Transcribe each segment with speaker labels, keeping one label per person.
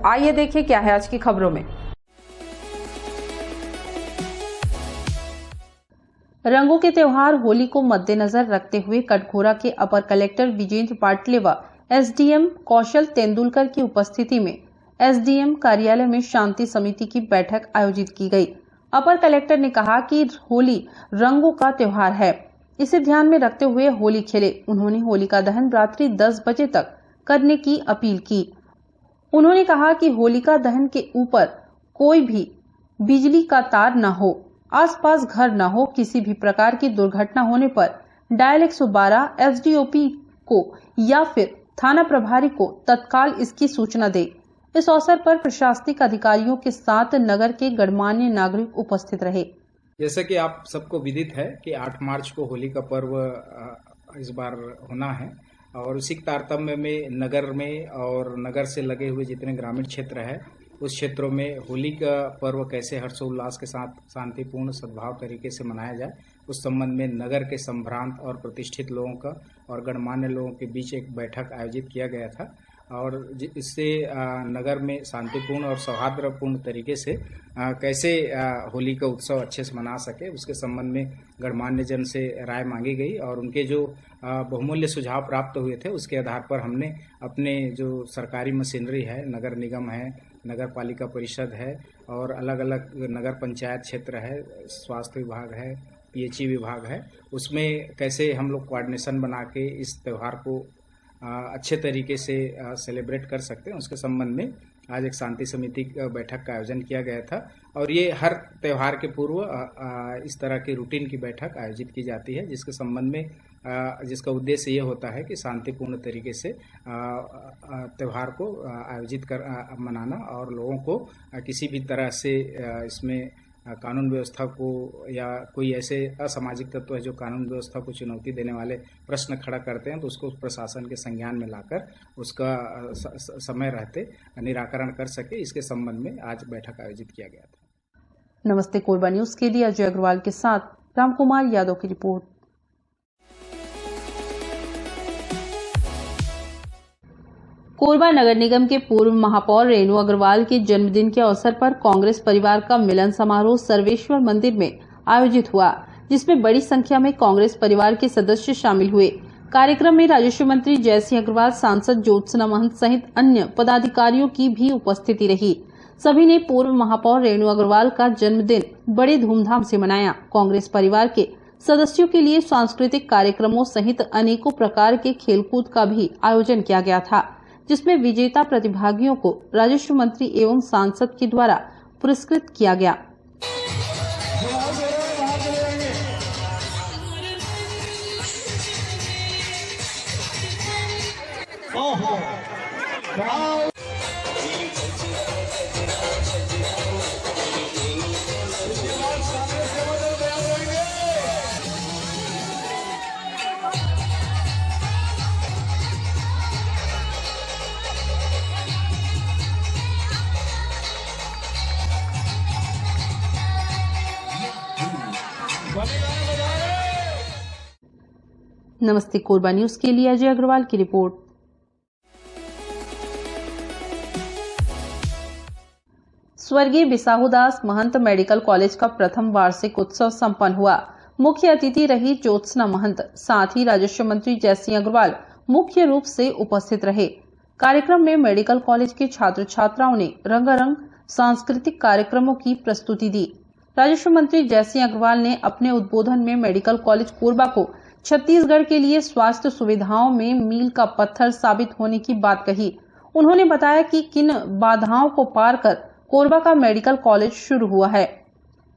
Speaker 1: आइए देखें क्या है आज की खबरों में। रंगों के त्योहार होली को मद्देनजर रखते हुए कटघोरा के अपर कलेक्टर विजेंद्र पाटले व एसडीएम कौशल तेंदुलकर की उपस्थिति में एसडीएम कार्यालय में शांति समिति की बैठक आयोजित की गई। अपर कलेक्टर ने कहा कि होली रंगों का त्योहार है, इसे ध्यान में रखते हुए होली खेले। उन्होंने होलिका दहन रात्रि 10 बजे तक करने की अपील की। उन्होंने कहा कि होलिका दहन के ऊपर कोई भी बिजली का तार न हो, आसपास घर न हो। किसी भी प्रकार की दुर्घटना होने पर डायल 112 एसडीओपी को या फिर थाना प्रभारी को तत्काल इसकी सूचना दे। इस अवसर पर प्रशासनिक अधिकारियों के साथ नगर के गणमान्य नागरिक उपस्थित रहे।
Speaker 2: जैसे कि आप सबको विदित है कि 8 मार्च को होली का पर्व इस बार होना है और उसी तारतम्य में नगर में और नगर से लगे हुए जितने ग्रामीण क्षेत्र है उस क्षेत्रों में होली का पर्व कैसे हर्षोल्लास के साथ शांतिपूर्ण सद्भाव तरीके से मनाया जाए, उस संबंध में नगर के संभ्रांत और प्रतिष्ठित लोगों का और गणमान्य लोगों के बीच एक बैठक आयोजित किया गया था और इससे नगर में शांतिपूर्ण और सौहार्दपूर्ण तरीके से कैसे होली का उत्सव अच्छे से मना सके उसके संबंध में गणमान्य जन से राय मांगी गई और उनके जो बहुमूल्य सुझाव प्राप्त हुए थे उसके आधार पर हमने अपने जो सरकारी मशीनरी है, नगर निगम है, नगर पालिका परिषद है और अलग अलग नगर पंचायत क्षेत्र है, स्वास्थ्य विभाग है, पीएचई विभाग है, उसमें कैसे हम लोग कोऑर्डिनेशन बना के इस त्यौहार को अच्छे तरीके से सेलिब्रेट कर सकते हैं उसके संबंध में आज एक शांति समिति बैठक का आयोजन किया गया था। और ये हर त्यौहार के पूर्व इस तरह की रूटीन की बैठक आयोजित की जाती है जिसके संबंध में जिसका उद्देश्य ये होता है कि शांतिपूर्ण तरीके से त्यौहार को आयोजित कर मनाना और लोगों को किसी भी तरह से इसमें कानून व्यवस्था को या कोई ऐसे असामाजिक तत्व है जो कानून व्यवस्था को चुनौती देने वाले प्रश्न खड़ा करते हैं तो उसको प्रशासन के संज्ञान में लाकर उसका समय रहते निराकरण कर सके, इसके संबंध में आज बैठक आयोजित किया गया था।
Speaker 1: नमस्ते कोरबा न्यूज के लिए अजय अग्रवाल के साथ रामकुमार यादव की रिपोर्ट। कोरबा नगर निगम के पूर्व महापौर रेणु अग्रवाल के जन्मदिन के अवसर पर कांग्रेस परिवार का मिलन समारोह सर्वेश्वर मंदिर में आयोजित हुआ, जिसमें बड़ी संख्या में कांग्रेस परिवार के सदस्य शामिल हुए। कार्यक्रम में राजस्व मंत्री जयसिंह अग्रवाल, सांसद ज्योत्सना महंत सहित अन्य पदाधिकारियों की भी उपस्थिति रही। सभी ने पूर्व महापौर रेणु अग्रवाल का जन्मदिन बड़े धूमधाम से मनाया। कांग्रेस परिवार के सदस्यों के लिए सांस्कृतिक कार्यक्रमों सहित अनेकों प्रकार के खेलकूद का भी आयोजन किया गया था, जिसमें विजेता प्रतिभागियों को राजस्व मंत्री एवं सांसद के द्वारा पुरस्कृत किया गया। नमस्ते कोरबा न्यूज के लिए अजय अग्रवाल की रिपोर्ट। स्वर्गीय बिसाहुदास महंत मेडिकल कॉलेज का प्रथम वार्षिक उत्सव संपन्न हुआ। मुख्य अतिथि रही ज्योत्सना महंत, साथ ही राजस्व मंत्री जयसिंह अग्रवाल मुख्य रूप से उपस्थित रहे। कार्यक्रम में मेडिकल कॉलेज के छात्र छात्राओं ने रंगारंग सांस्कृतिक कार्यक्रमों की प्रस्तुति दी। राजस्व मंत्री जयसिंह अग्रवाल ने अपने उद्बोधन में मेडिकल कॉलेज कोरबा को छत्तीसगढ़ के लिए स्वास्थ्य सुविधाओं में मील का पत्थर साबित होने की बात कही। उन्होंने बताया कि किन बाधाओं को पार कर कोरबा का मेडिकल कॉलेज शुरू हुआ है।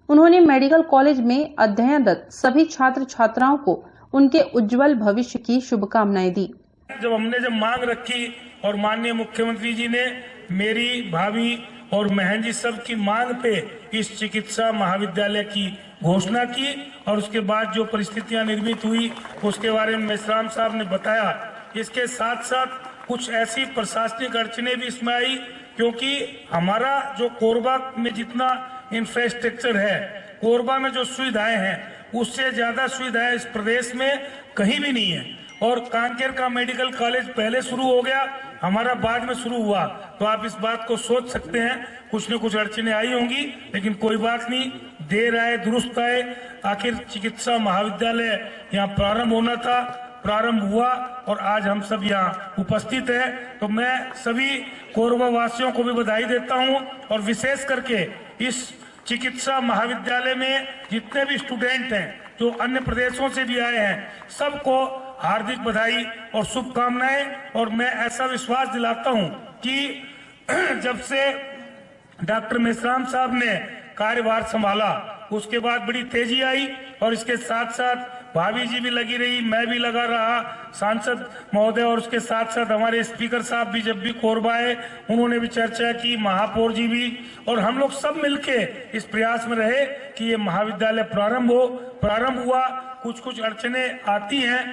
Speaker 1: उन्होंने मेडिकल कॉलेज में अध्ययनरत सभी छात्र छात्राओं को उनके उज्जवल भविष्य की शुभकामनाएं दी।
Speaker 3: जब मांग रखी और माननीय मुख्यमंत्री जी ने मेरी, भाभी और महन जी सब की मांग पे इस चिकित्सा महाविद्यालय की घोषणा की और उसके बाद जो परिस्थितियां निर्मित हुई उसके बारे में मेश्राम साहब ने बताया। इसके साथ साथ कुछ ऐसी प्रशासनिक अड़चने भी इसमें आई, क्योंकि हमारा जो कोरबा में जितना इंफ्रास्ट्रक्चर है, कोरबा में जो सुविधाएं हैं, उससे ज्यादा सुविधाएं इस प्रदेश में कहीं भी नहीं है और कांकेर का मेडिकल कॉलेज पहले शुरू हो गया, हमारा बाद में शुरू हुआ, तो आप इस बात को सोच सकते हैं कुछ न कुछ अड़चने आई होंगी, लेकिन कोई बात नहीं, देर आए दुरुस्त आए। आखिर चिकित्सा महाविद्यालय यहाँ प्रारंभ होना था, प्रारंभ हुआ और आज हम सब यहाँ उपस्थित हैं। तो मैं सभी कोरबा वासियों को भी बधाई देता हूँ और विशेष करके इस चिकित्सा महाविद्यालय में जितने भी स्टूडेंट हैं जो अन्य प्रदेशों से भी आए हैं, सबको हार्दिक बधाई और शुभकामनाएं। और मैं ऐसा विश्वास दिलाता हूं कि जब से डॉक्टर मेश्राम साहब ने कार्यभार संभाला उसके बाद बड़ी तेजी आई और इसके साथ साथ भाभी जी भी लगी रही, मैं भी लगा रहा, सांसद महोदय और उसके साथ साथ हमारे स्पीकर साहब भी जब भी कोरबा आए उन्होंने भी चर्चा की, महापौर जी भी, और हम लोग सब मिलके इस प्रयास में रहे कि ये महाविद्यालय प्रारंभ हुआ। कुछ कुछ अड़चने आती हैं,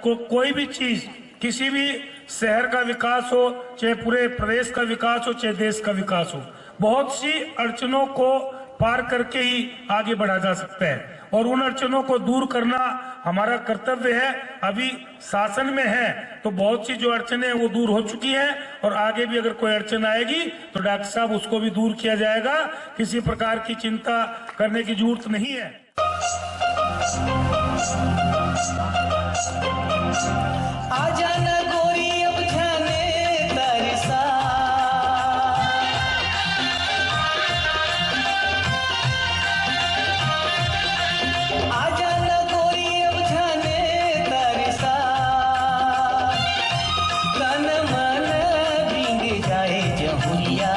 Speaker 3: कोई भी चीज, किसी भी शहर का विकास हो, चाहे पूरे प्रदेश का विकास हो, चाहे देश का विकास हो, बहुत सी अड़चनों को पार करके ही आगे बढ़ा जा सकता है और उन अड़चनों को दूर करना हमारा कर्तव्य है। अभी शासन में है तो बहुत सी जो अड़चने हैं वो दूर हो चुकी हैं और आगे भी अगर कोई अड़चन आएगी तो डॉक्टर साहब उसको भी दूर किया जाएगा, किसी प्रकार की चिंता करने की जरूरत नहीं है।
Speaker 4: आजा न गोरी अब ध्याने तरसा, आजा न गोरी अब ध्याने तरसा, तन मन भींग जाए जहुरिया,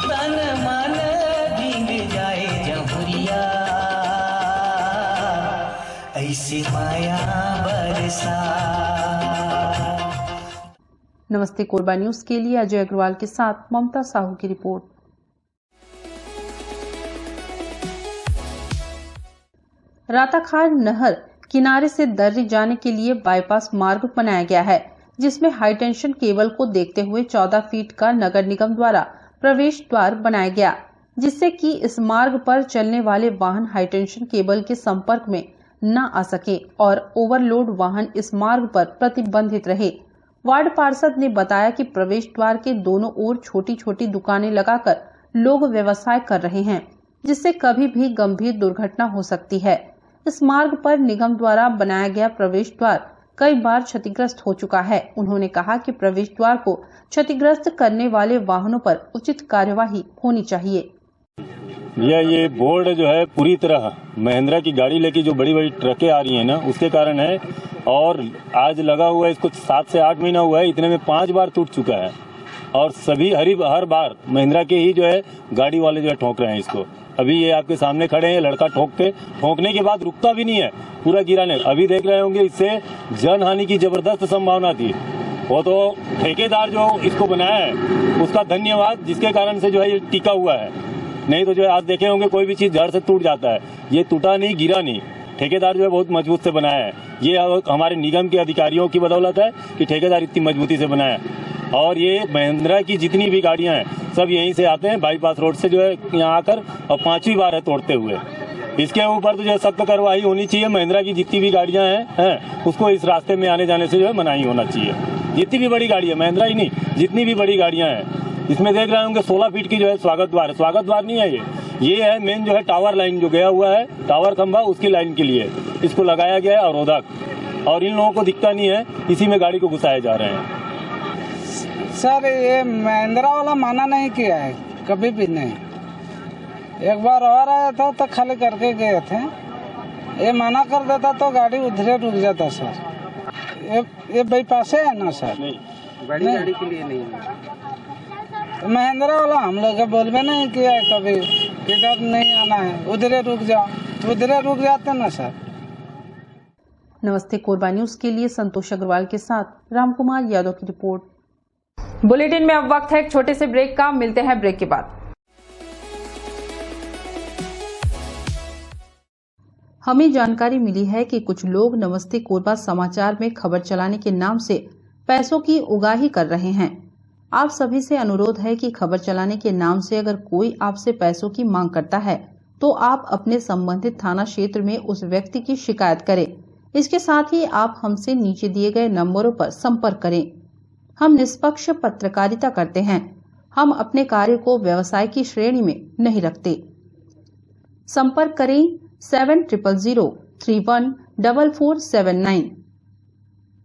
Speaker 4: तन मन भींग जाए जहुरिया, ऐसी माया बरसा।
Speaker 1: नमस्ते कोरबा न्यूज के लिए अजय अग्रवाल के साथ ममता साहू की रिपोर्ट। राताखार नहर किनारे से दर्री जाने के लिए बाईपास मार्ग बनाया गया है, जिसमें हाई टेंशन केबल को देखते हुए 14 फीट का नगर निगम द्वारा प्रवेश द्वार बनाया गया, जिससे कि इस मार्ग पर चलने वाले वाहन हाई टेंशन केबल के संपर्क में न आ सके और ओवरलोड वाहन इस मार्ग पर प्रतिबंधित रहे। वार्ड पार्षद ने बताया कि प्रवेश द्वार के दोनों ओर छोटी छोटी दुकानें लगाकर लोग व्यवसाय कर रहे हैं, जिससे कभी भी गंभीर दुर्घटना हो सकती है। इस मार्ग पर निगम द्वारा बनाया गया प्रवेश द्वार कई बार क्षतिग्रस्त हो चुका है। उन्होंने कहा कि प्रवेश द्वार को क्षतिग्रस्त करने वाले वाहनों पर उचित कार्यवाही होनी चाहिए।
Speaker 5: ये बोर्ड जो है पूरी तरह महिंद्रा की गाड़ी लेके जो बड़ी बड़ी ट्रकें आ रही हैं ना, उसके कारण है। और आज लगा हुआ है, इसको 7 से 8 महीना हुआ है, इतने में 5 बार टूट चुका है और सभी हर बार महिंद्रा के ही जो है गाड़ी वाले जो है ठोक रहे हैं इसको। अभी ये आपके सामने खड़े हैं, लड़का ठोकने के बाद रुकता भी नहीं है, पूरा गिराने। अभी देख रहे होंगे इससे जन हानि की जबरदस्त संभावना थी। वो तो ठेकेदार जो इसको बनाया है उसका धन्यवाद, जिसके कारण से जो है ये टिका हुआ है। नहीं तो जो है आज देखे होंगे कोई भी चीज जड़ से टूट जाता है, ये टूटा नहीं, गिरा नहीं। ठेकेदार जो है बहुत मजबूत से बनाया है। ये हमारे निगम के अधिकारियों की बदौलत है कि ठेकेदार इतनी मजबूती से बनाया है। और ये महिंद्रा की जितनी भी गाड़ियां हैं सब यहीं से आते हैं, बाईपास रोड से जो है यहाँ आकर, और 5वीं बार है तोड़ते हुए। इसके ऊपर तो जो है सख्त कार्रवाई होनी चाहिए। महिंद्रा की जितनी भी गाड़ियां हैं उसको इस रास्ते में आने जाने से जो है मनाही होना चाहिए। जितनी भी बड़ी गाड़ी है, महिंद्रा ही नहीं, जितनी भी बड़ी गाड़ियां हैं। इसमें देख रहे होंगे 16 फीट की जो है स्वागत द्वार नहीं है, ये है मेन जो है टावर लाइन जो गया हुआ है, टावर खंभा, उसकी लाइन के लिए इसको लगाया गया है अवरोधक। और इन लोगों को दिखता नहीं है, इसी में गाड़ी को घुसाए जा रहे हैं।
Speaker 6: सर ये महिंद्रा वाला माना नहीं किया है, कभी भी नहीं। एक बार और आया था तो खाली करके गए थे, ये मना कर देता तो गाड़ी उधरे रुक जाता सर। ये बाईपास है ना सर,
Speaker 5: नहीं
Speaker 6: बड़ी गाड़ी के लिए नहीं है। तो महिंद्रा वाला हम लोग बोलबे नहीं किया है कभी, इधर नहीं आना है, उधरे रुक जाओ, उधरे रुक जाते ना सर।
Speaker 1: नमस्ते कोरबा न्यूज के लिए संतोष अग्रवाल के साथ रामकुमार यादव की रिपोर्ट।
Speaker 7: बुलेटिन में अब वक्त है एक छोटे से ब्रेक का, मिलते हैं ब्रेक के बाद।
Speaker 1: हमें जानकारी मिली है कि कुछ लोग नमस्ते कोरबा समाचार में खबर चलाने के नाम से पैसों की उगाही कर रहे हैं। आप सभी से अनुरोध है कि खबर चलाने के नाम से अगर कोई आपसे पैसों की मांग करता है तो आप अपने संबंधित थाना क्षेत्र में उस व्यक्ति की शिकायत करें। इसके साथ ही आप हमसे नीचे दिए गए नंबरों पर संपर्क करें। हम निष्पक्ष पत्रकारिता करते हैं। हम अपने कार्य को व्यवसाय की श्रेणी में नहीं रखते। संपर्क करें 7000314479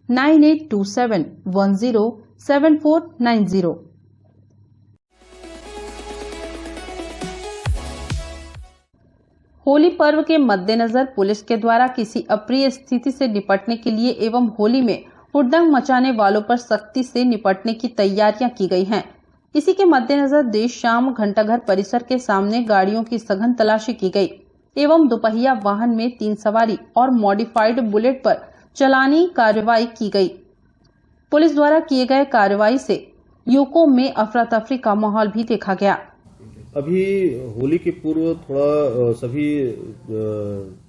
Speaker 1: 9827107490। होली पर्व के मद्देनजर पुलिस के द्वारा किसी अप्रिय स्थिति से निपटने के लिए एवं होली में हुड़दंग मचाने वालों पर सख्ती से निपटने की तैयारियां की गई हैं। इसी के मद्देनजर देर शाम घंटाघर परिसर के सामने गाड़ियों की सघन तलाशी की गई एवं दोपहिया वाहन में 3 सवारी और मॉडिफाइड बुलेट पर चालानी कार्रवाई की गई। पुलिस द्वारा किए गए कार्रवाई से युवकों में अफरा तफरी का माहौल भी देखा गया।
Speaker 8: अभी होली के पूर्व थोड़ा सभी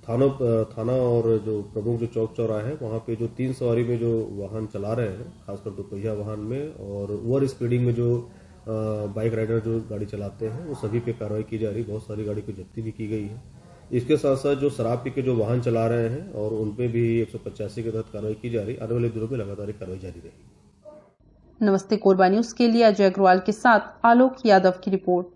Speaker 8: थाना और जो प्रमुख जो चौक चौराहे है वहाँ पे जो 3 सवारी में जो वाहन चला रहे हैं, खासकर दोपहिया वाहन में और ओवर स्पीडिंग में जो बाइक राइडर जो गाड़ी चलाते हैं, वो सभी पे कार्रवाई की जा रही। बहुत सारी गाड़ी को जब्ती भी की गई है। इसके साथ साथ जो शराब पी के जो वाहन चला रहे हैं और उन पे भी 185 के तहत कार्रवाई की जा रही। आने वाले दिनों में लगातार कार्रवाई जारी रहेगी।
Speaker 1: नमस्ते कोरबा न्यूज के लिए अजय अग्रवाल के साथ आलोक यादव की रिपोर्ट।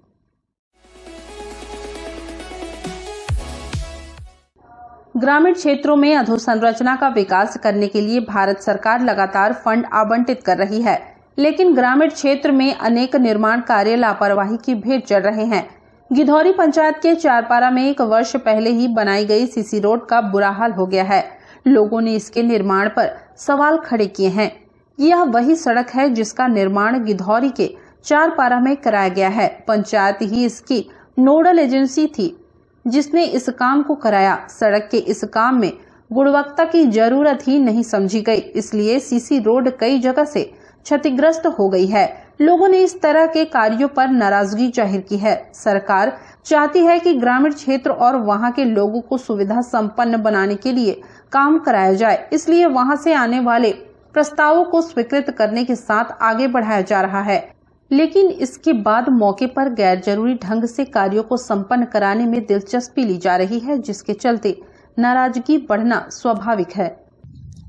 Speaker 1: ग्रामीण क्षेत्रों में अधोसंरचना का विकास करने के लिए भारत सरकार लगातार फंड आवंटित कर रही है, लेकिन ग्रामीण क्षेत्र में अनेक निर्माण कार्य लापरवाही की भेंट चढ़ रहे हैं। गिधौरी पंचायत के चारपारा में 1 वर्ष पहले ही बनाई गई सीसी रोड का बुरा हाल हो गया है। लोगों ने इसके निर्माण पर सवाल खड़े किए हैं। यह वही सड़क है जिसका निर्माण गिधौरी के चारपारा में कराया गया है। पंचायत ही इसकी नोडल एजेंसी थी जिसने इस काम को कराया। सड़क के इस काम में गुणवत्ता की जरूरत ही नहीं समझी गई, इसलिए सीसी रोड कई जगह से क्षतिग्रस्त हो गई है। लोगों ने इस तरह के कार्यों पर नाराजगी जाहिर की है। सरकार चाहती है कि ग्रामीण क्षेत्र और वहां के लोगों को सुविधा संपन्न बनाने के लिए काम कराया जाए, इसलिए वहां से आने वाले प्रस्तावों को स्वीकृत करने के साथ आगे बढ़ाया जा रहा है। लेकिन इसके बाद मौके पर गैर जरूरी ढंग से कार्यों को संपन्न कराने में दिलचस्पी ली जा रही है, जिसके चलते नाराजगी बढ़ना स्वाभाविक है।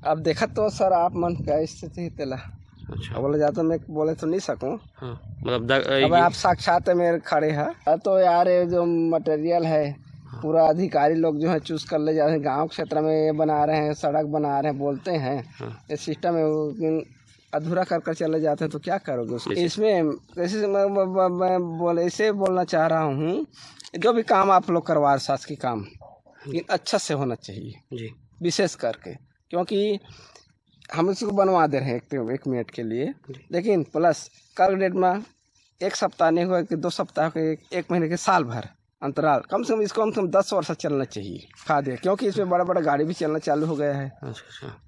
Speaker 6: अब देखा तो सर आप मन का स्थिति तेला अच्छा बोले जाता मैं बोले तो नहीं सकूं।
Speaker 9: मतलब
Speaker 6: अब आप साक्षात मेरे खड़े हैं तो यार ये जो मटेरियल है पूरा अधिकारी लोग जो है चूज कर ले जा रहे हैं। गाँव क्षेत्र में ये बना रहे हैं, सड़क बना रहे हैं, बोलते हैं ये सिस्टम है, अधूरा कर चले जाते हैं तो क्या करोगे उसको। इसमें जैसे मैं ऐसे बोलना चाह रहा हूँ, जो भी काम आप लोग करवा शासकीय काम लेकिन अच्छा से होना चाहिए जी, विशेष करके क्योंकि हम इसको बनवा दे रहे हैं 1 मिनट के लिए, लेकिन प्लस कल डेट में 1 सप्ताह नहीं हुआ कि 2 सप्ताह के 1 महीने के साल भर अंतराल कम से कम इसको 10 वर्ष चलना चाहिए खाद्य, क्योंकि इसमें बड़ा बड़ा गाड़ी भी चलना चालू हो गया है।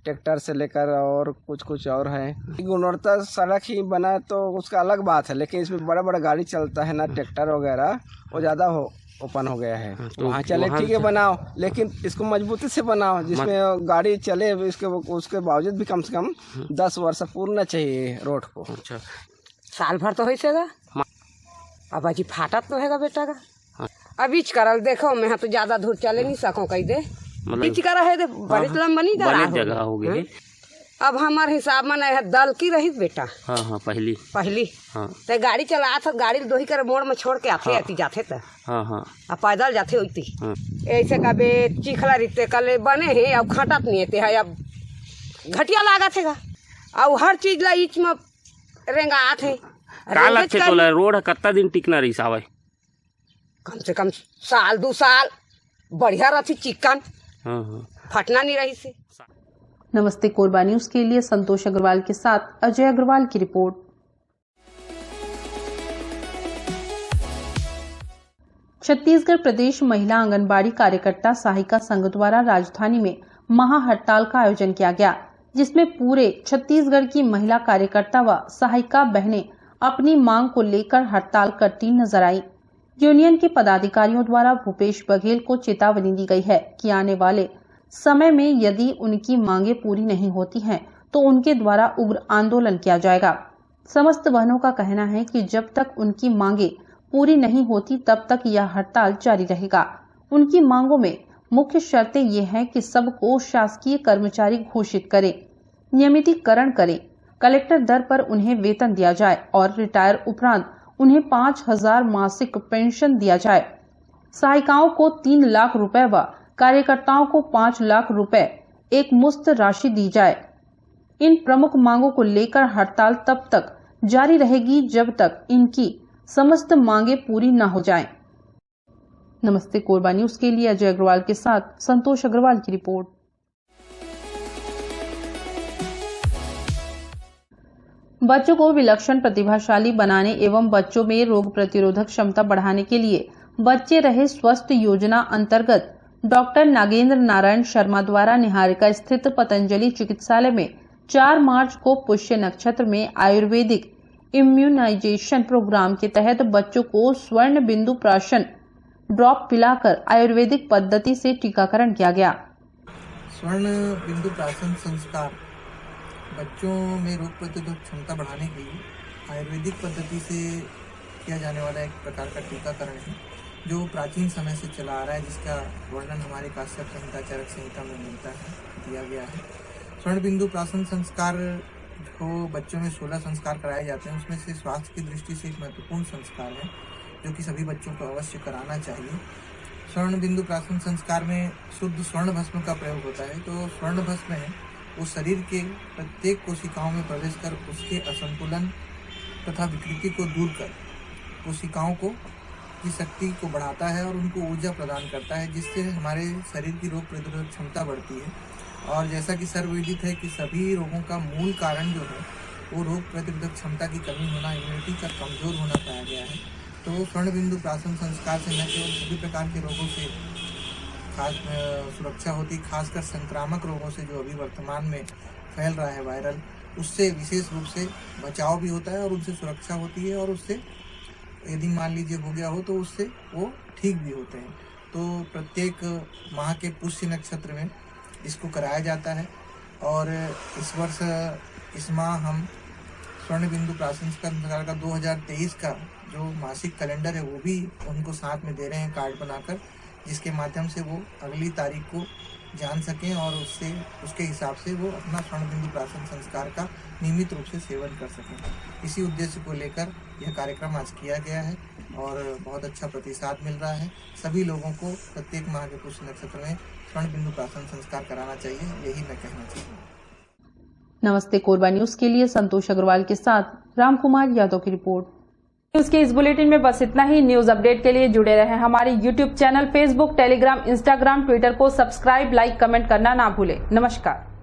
Speaker 6: ट्रैक्टर से लेकर और कुछ और है। गुणवत्ता सड़क ही बना तो उसका अलग बात है, लेकिन इसमें बड़ा बड़ा गाड़ी चलता है ना, ट्रैक्टर वगैरह वो ज़्यादा ओपन हो गया है। तो वहाँ चले ठीक है बनाओ, लेकिन इसको मजबूती से बनाओ जिसमें गाड़ी चले। उसके बावजूद भी कम से कम 10 वर्ष पूरना चाहिए रोड को।
Speaker 10: अच्छा साल भर तो हो सकेगा, अब अजी फाटा तो हैगा बेटा का। अब बीच करल देखो मैं तो ज्यादा दूर चले नहीं सको कही दे बीच करा है दे बड़ी लंबनी जगह हो गई। अब हमारे हिसाब में नहीं दल की रही बेटा।
Speaker 9: हाँ पहली
Speaker 10: तो गाड़ी चला था, गाड़ी दोही कर मोड़ में छोड़ के आते आती जाते थे। अब पैदल जाते होती ऐसे कभी चिखला रिश्ते कल बने हैं, अब खटत नहीं थे, अब घटिया लागा थे अब हर चीज ला इच में रेंगा आते
Speaker 9: तो रोड कितना दिन टिकना रही सावे,
Speaker 10: कम से कम साल 2 साल बढ़िया रहती, चिकन फटना नहीं रही से।
Speaker 1: नमस्ते कोरबा न्यूज के लिए संतोष अग्रवाल के साथ अजय अग्रवाल की रिपोर्ट। छत्तीसगढ़ प्रदेश महिला आंगनबाड़ी कार्यकर्ता सहायिका संघ द्वारा राजधानी में महा हड़ताल का आयोजन किया गया, जिसमें पूरे छत्तीसगढ़ की महिला कार्यकर्ता व सहायिका बहनें अपनी मांग को लेकर हड़ताल करती नजर आई। यूनियन के पदाधिकारियों द्वारा भूपेश बघेल को चेतावनी दी गई है कि आने वाले समय में यदि उनकी मांगे पूरी नहीं होती हैं तो उनके द्वारा उग्र आंदोलन किया जाएगा। समस्त बहनों का कहना है कि जब तक उनकी मांगे पूरी नहीं होती तब तक यह हड़ताल जारी रहेगा। उनकी मांगों में मुख्य शर्तें ये हैं कि सबको शासकीय कर्मचारी घोषित करें, नियमितीकरण करें, कलेक्टर दर पर उन्हें वेतन दिया जाए और रिटायर उपरांत उन्हें 5,000 मासिक पेंशन दिया जाए। सहायिकाओं को 3 लाख रुपए व कार्यकर्ताओं को 5 लाख रुपए एक मुश्त राशि दी जाए। इन प्रमुख मांगों को लेकर हड़ताल तब तक जारी रहेगी जब तक इनकी समस्त मांगे पूरी न हो जाएं। नमस्ते कोरबा न्यूज के लिए अजय अग्रवाल के साथ संतोष अग्रवाल की रिपोर्ट। बच्चों को विलक्षण प्रतिभाशाली बनाने एवं बच्चों में रोग प्रतिरोधक क्षमता बढ़ाने के लिए बच्चे रहे स्वस्थ योजना अंतर्गत डॉक्टर नागेंद्र नारायण शर्मा द्वारा निहारिका स्थित पतंजलि चिकित्सालय में 4 मार्च को पुष्य नक्षत्र में आयुर्वेदिक इम्यूनाइजेशन प्रोग्राम के तहत बच्चों को स्वर्ण बिंदु प्राशन ड्रॉप पिलाकर आयुर्वेदिक पद्धति से टीकाकरण किया गया।
Speaker 11: स्वर्ण बिंदु प्राशन संस्कार बच्चों में रोग प्रतिरोधक क्षमता बढ़ाने के लिए आयुर्वेदिक पद्धति से किया जाने वाला एक प्रकार का टीकाकरण है जो प्राचीन समय से चला आ रहा है, जिसका वर्णन हमारे काश्यप संहिता चरक संहिता में मिलता है, दिया गया है। स्वर्ण बिंदु प्राशन संस्कार जो बच्चों में 16 संस्कार कराए जाते हैं, उसमें से स्वास्थ्य की दृष्टि से एक महत्वपूर्ण संस्कार है जो कि सभी बच्चों को अवश्य कराना चाहिए। स्वर्ण बिंदु प्राशन संस्कार में शुद्ध स्वर्ण भस्म का प्रयोग होता है। तो स्वर्ण भस्म है वो शरीर के प्रत्येक कोशिकाओं में प्रवेश कर उसके असंतुलन तथा विकृति को दूर कर कोशिकाओं को की शक्ति को बढ़ाता है और उनको ऊर्जा प्रदान करता है, जिससे हमारे शरीर की रोग प्रतिरोधक क्षमता बढ़ती है। और जैसा कि सर्वविदित है कि सभी रोगों का मूल कारण जो है वो रोग प्रतिरोधक क्षमता की कमी होना, इम्यूनिटी का कमजोर होना पाया गया है। तो स्वर्ण बिंदु प्राशन संस्कार से न केवल सभी प्रकार के रोगों से खास सुरक्षा होती, खासकर संक्रामक रोगों से जो अभी वर्तमान में फैल रहा है वायरल, उससे विशेष रूप से बचाव भी होता है और उनसे सुरक्षा होती है और उससे यदि मान लीजिए हो गया हो तो उससे वो ठीक भी होते हैं। तो प्रत्येक माह के पुष्य नक्षत्र में इसको कराया जाता है और इस वर्ष इस माह हम स्वर्ण बिंदु प्राशन संस्कार का 2023 का जो मासिक कैलेंडर है वो भी उनको साथ में दे रहे हैं कार्ड बनाकर, जिसके माध्यम से वो अगली तारीख को जान सकें और उससे उसके हिसाब से वो अपना स्वर्ण बिंदु प्राशन संस्कार का नियमित रूप से सेवन कर सकें। इसी उद्देश्य को लेकर यह कार्यक्रम आज किया गया है और बहुत अच्छा प्रतिसाद मिल रहा है। सभी लोगों को प्रत्येक माह के पुष्य नक्षत्र में स्वर्ण बिंदु प्राशन संस्कार कराना चाहिए, यही मैं कहना चाहूँगा।
Speaker 1: नमस्ते कोरबा न्यूज के लिए संतोष अग्रवाल के साथ रामकुमार यादव की रिपोर्ट।
Speaker 7: न्यूज के इस बुलेटिन में बस इतना ही। न्यूज अपडेट के लिए जुड़े रहें हमारे YouTube channel, Facebook, Telegram, Instagram, Twitter को सब्सक्राइब, लाइक, कमेंट करना ना भूलें। नमस्कार।